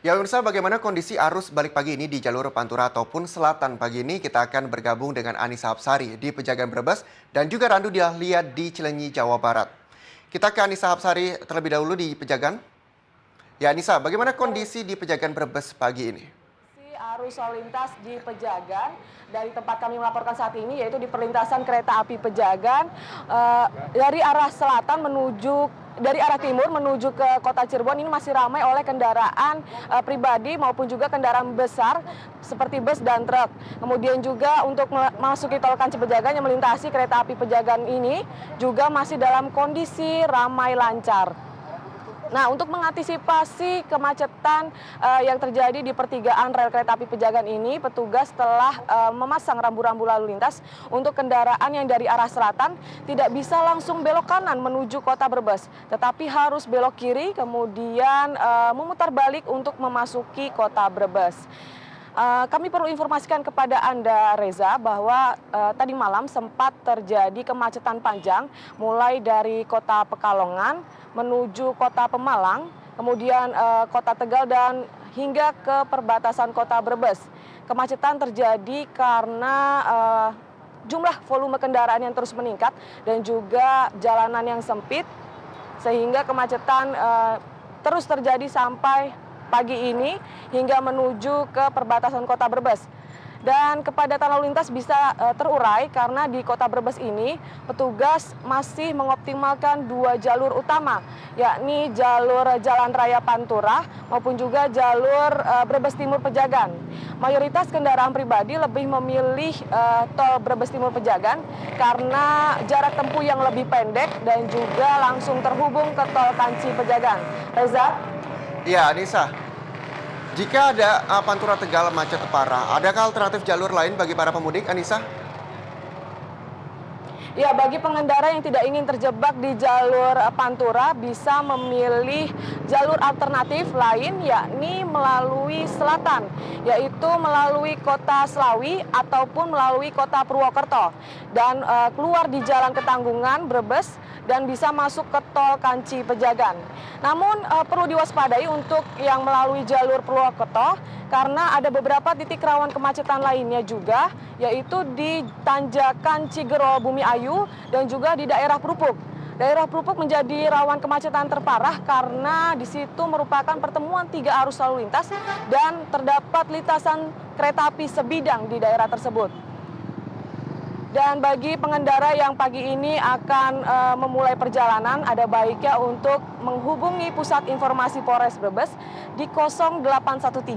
Ya pemirsa, bagaimana kondisi arus balik pagi ini di jalur Pantura ataupun Selatan pagi ini? Kita akan bergabung dengan Anissa Hapsari di Pejagan Brebes dan juga Randu Dahlia di Cilenyi, Jawa Barat. Kita ke Anissa Hapsari terlebih dahulu di Pejagan. Ya Anissa, bagaimana kondisi di Pejagan Brebes pagi ini? Arus lalu lintas di Pejagan dari tempat kami melaporkan saat ini, yaitu di perlintasan kereta api Pejagan dari arah selatan dari arah timur menuju ke kota Cirebon. Ini masih ramai oleh kendaraan pribadi maupun juga kendaraan besar seperti bus dan truk. Kemudian juga untuk memasuki tol Kanci Pejagan yang melintasi kereta api Pejagan ini juga masih dalam kondisi ramai lancar. Nah, untuk mengantisipasi kemacetan yang terjadi di pertigaan rel kereta api Pejagan ini, petugas telah memasang rambu-rambu lalu lintas untuk kendaraan yang dari arah selatan tidak bisa langsung belok kanan menuju kota Brebes, tetapi harus belok kiri kemudian memutar balik untuk memasuki kota Brebes. Kami perlu informasikan kepada Anda, Reza, bahwa tadi malam sempat terjadi kemacetan panjang mulai dari kota Pekalongan menuju kota Pemalang, kemudian kota Tegal dan hingga ke perbatasan kota Brebes. Kemacetan terjadi karena jumlah volume kendaraan yang terus meningkat dan juga jalanan yang sempit, sehingga kemacetan terus terjadi sampai pagi ini hingga menuju ke perbatasan kota Brebes. Dan kepadatan lalu lintas bisa terurai karena di kota Brebes ini petugas masih mengoptimalkan dua jalur utama, yakni jalur Jalan Raya Pantura maupun juga jalur Brebes Timur Pejagan. Mayoritas kendaraan pribadi lebih memilih tol Brebes Timur Pejagan karena jarak tempuh yang lebih pendek dan juga langsung terhubung ke tol Kanci Pejagan. Reza? Ya Anissa, jika ada Pantura Tegal macet parah, adakah alternatif jalur lain bagi para pemudik, Anissa? Ya, bagi pengendara yang tidak ingin terjebak di jalur Pantura bisa memilih jalur alternatif lain, yakni melalui selatan, yaitu melalui kota Slawi ataupun melalui kota Purwokerto dan keluar di Jalan Ketanggungan Brebes dan bisa masuk ke tol Kanci Pejagan. Namun perlu diwaspadai untuk yang melalui jalur Purwokerto karena ada beberapa titik rawan kemacetan lainnya juga, yaitu di Tanjakan Cigerol Bumi Ayu dan juga di daerah Prupuk. Daerah Prupuk menjadi rawan kemacetan terparah karena di situ merupakan pertemuan tiga arus lalu lintas dan terdapat lintasan kereta api sebidang di daerah tersebut. Dan bagi pengendara yang pagi ini akan memulai perjalanan, ada baiknya untuk menghubungi Pusat Informasi Polres Brebes di 0813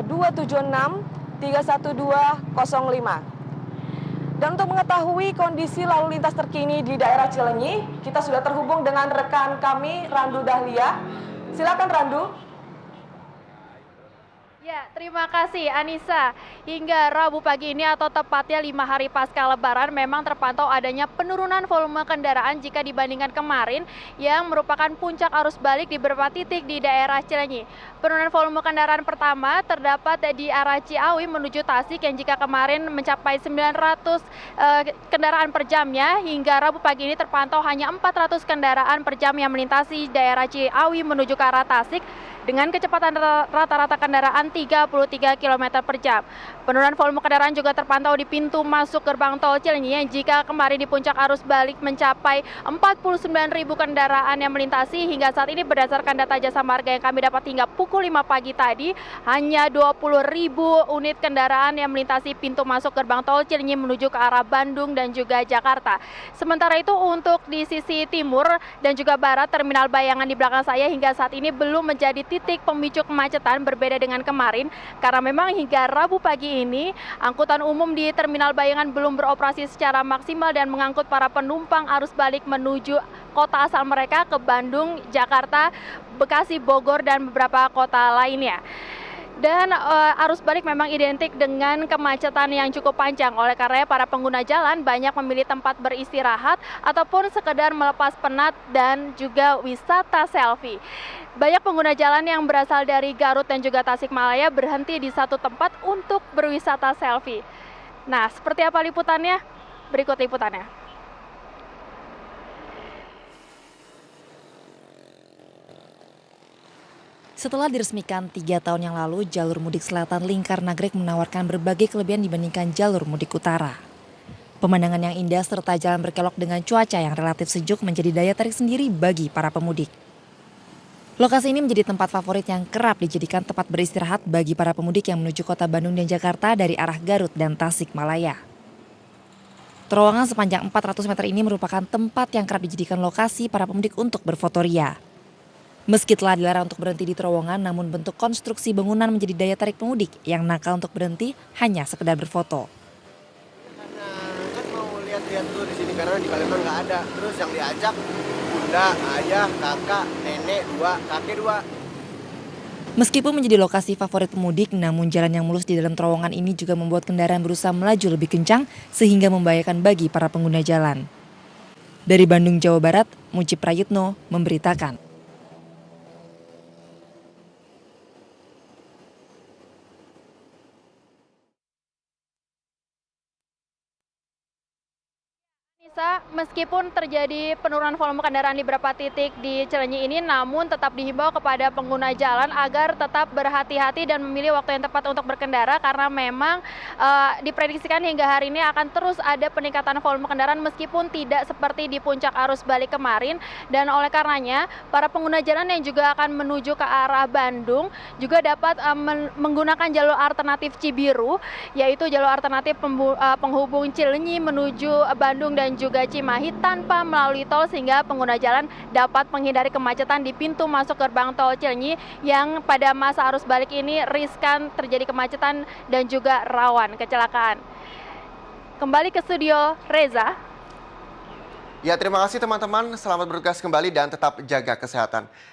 276 31205. Dan untuk mengetahui kondisi lalu lintas terkini di daerah Cilenyi, kita sudah terhubung dengan rekan kami, Randu Dahlia. Silakan Randu. Ya, terima kasih Anissa. Hingga Rabu pagi ini atau tepatnya 5 hari pasca Lebaran memang terpantau adanya penurunan volume kendaraan jika dibandingkan kemarin yang merupakan puncak arus balik di beberapa titik di daerah Cilenyi. Penurunan volume kendaraan pertama terdapat di arah Ciawi menuju Tasik yang jika kemarin mencapai 900 kendaraan per jamnya, hingga Rabu pagi ini terpantau hanya 400 kendaraan per jam yang melintasi daerah Ciawi menuju ke arah Tasik dengan kecepatan rata-rata kendaraan 33 km per jam. Penurunan volume kendaraan juga terpantau di pintu masuk gerbang tol Cilenyi yang jika kemarin di puncak arus balik mencapai 49.000 kendaraan yang melintasi, hingga saat ini berdasarkan data Jasa Marga yang kami dapat hingga pukul 5 pagi tadi, hanya 20.000 unit kendaraan yang melintasi pintu masuk gerbang tol Cilenyi menuju ke arah Bandung dan juga Jakarta. Sementara itu untuk di sisi timur dan juga barat, Terminal Bayangan di belakang saya hingga saat ini belum menjadi titik pemicu kemacetan, berbeda dengan kemarin karena memang hingga Rabu pagi ini angkutan umum di Terminal Bayangan belum beroperasi secara maksimal dan mengangkut para penumpang arus balik menuju kota asal mereka ke Bandung, Jakarta, Bekasi, Bogor dan beberapa kota lainnya. Dan arus balik memang identik dengan kemacetan yang cukup panjang. Oleh karena para pengguna jalan banyak memilih tempat beristirahat ataupun sekedar melepas penat dan juga wisata selfie. Banyak pengguna jalan yang berasal dari Garut dan juga Tasikmalaya berhenti di satu tempat untuk berwisata selfie. Nah, seperti apa liputannya? Berikut liputannya. Setelah diresmikan 3 tahun yang lalu, jalur mudik selatan Lingkar Nagrek menawarkan berbagai kelebihan dibandingkan jalur mudik utara. Pemandangan yang indah serta jalan berkelok dengan cuaca yang relatif sejuk menjadi daya tarik sendiri bagi para pemudik. Lokasi ini menjadi tempat favorit yang kerap dijadikan tempat beristirahat bagi para pemudik yang menuju kota Bandung dan Jakarta dari arah Garut dan Tasikmalaya. Terowongan sepanjang 400 meter ini merupakan tempat yang kerap dijadikan lokasi para pemudik untuk berfotoria. Meski telah dilarang untuk berhenti di terowongan, namun bentuk konstruksi bangunan menjadi daya tarik pemudik yang nakal untuk berhenti hanya sekedar berfoto. Karena kan mau lihat-lihat dulu di sini karena di Palembang nggak ada. Terus yang diajak bunda, ayah, kakak, nenek, kakek dua. Meskipun menjadi lokasi favorit pemudik, namun jalan yang mulus di dalam terowongan ini juga membuat kendaraan berusaha melaju lebih kencang sehingga membahayakan bagi para pengguna jalan. Dari Bandung, Jawa Barat, Mujib Prayitno memberitakan. Meskipun terjadi penurunan volume kendaraan di beberapa titik di Cileunyi ini, namun tetap dihimbau kepada pengguna jalan agar tetap berhati-hati dan memilih waktu yang tepat untuk berkendara karena memang diprediksikan hingga hari ini akan terus ada peningkatan volume kendaraan meskipun tidak seperti di puncak arus balik kemarin. Dan oleh karenanya, para pengguna jalan yang juga akan menuju ke arah Bandung juga dapat menggunakan jalur alternatif Cibiru, yaitu jalur alternatif penghubung Cileunyi menuju Bandung dan juga Cimahi tanpa melalui tol sehingga pengguna jalan dapat menghindari kemacetan di pintu masuk gerbang tol Cileunyi yang pada masa arus balik ini riskan terjadi kemacetan dan juga rawan kecelakaan. Kembali ke studio, Reza. Ya, terima kasih teman-teman. Selamat bertugas kembali dan tetap jaga kesehatan.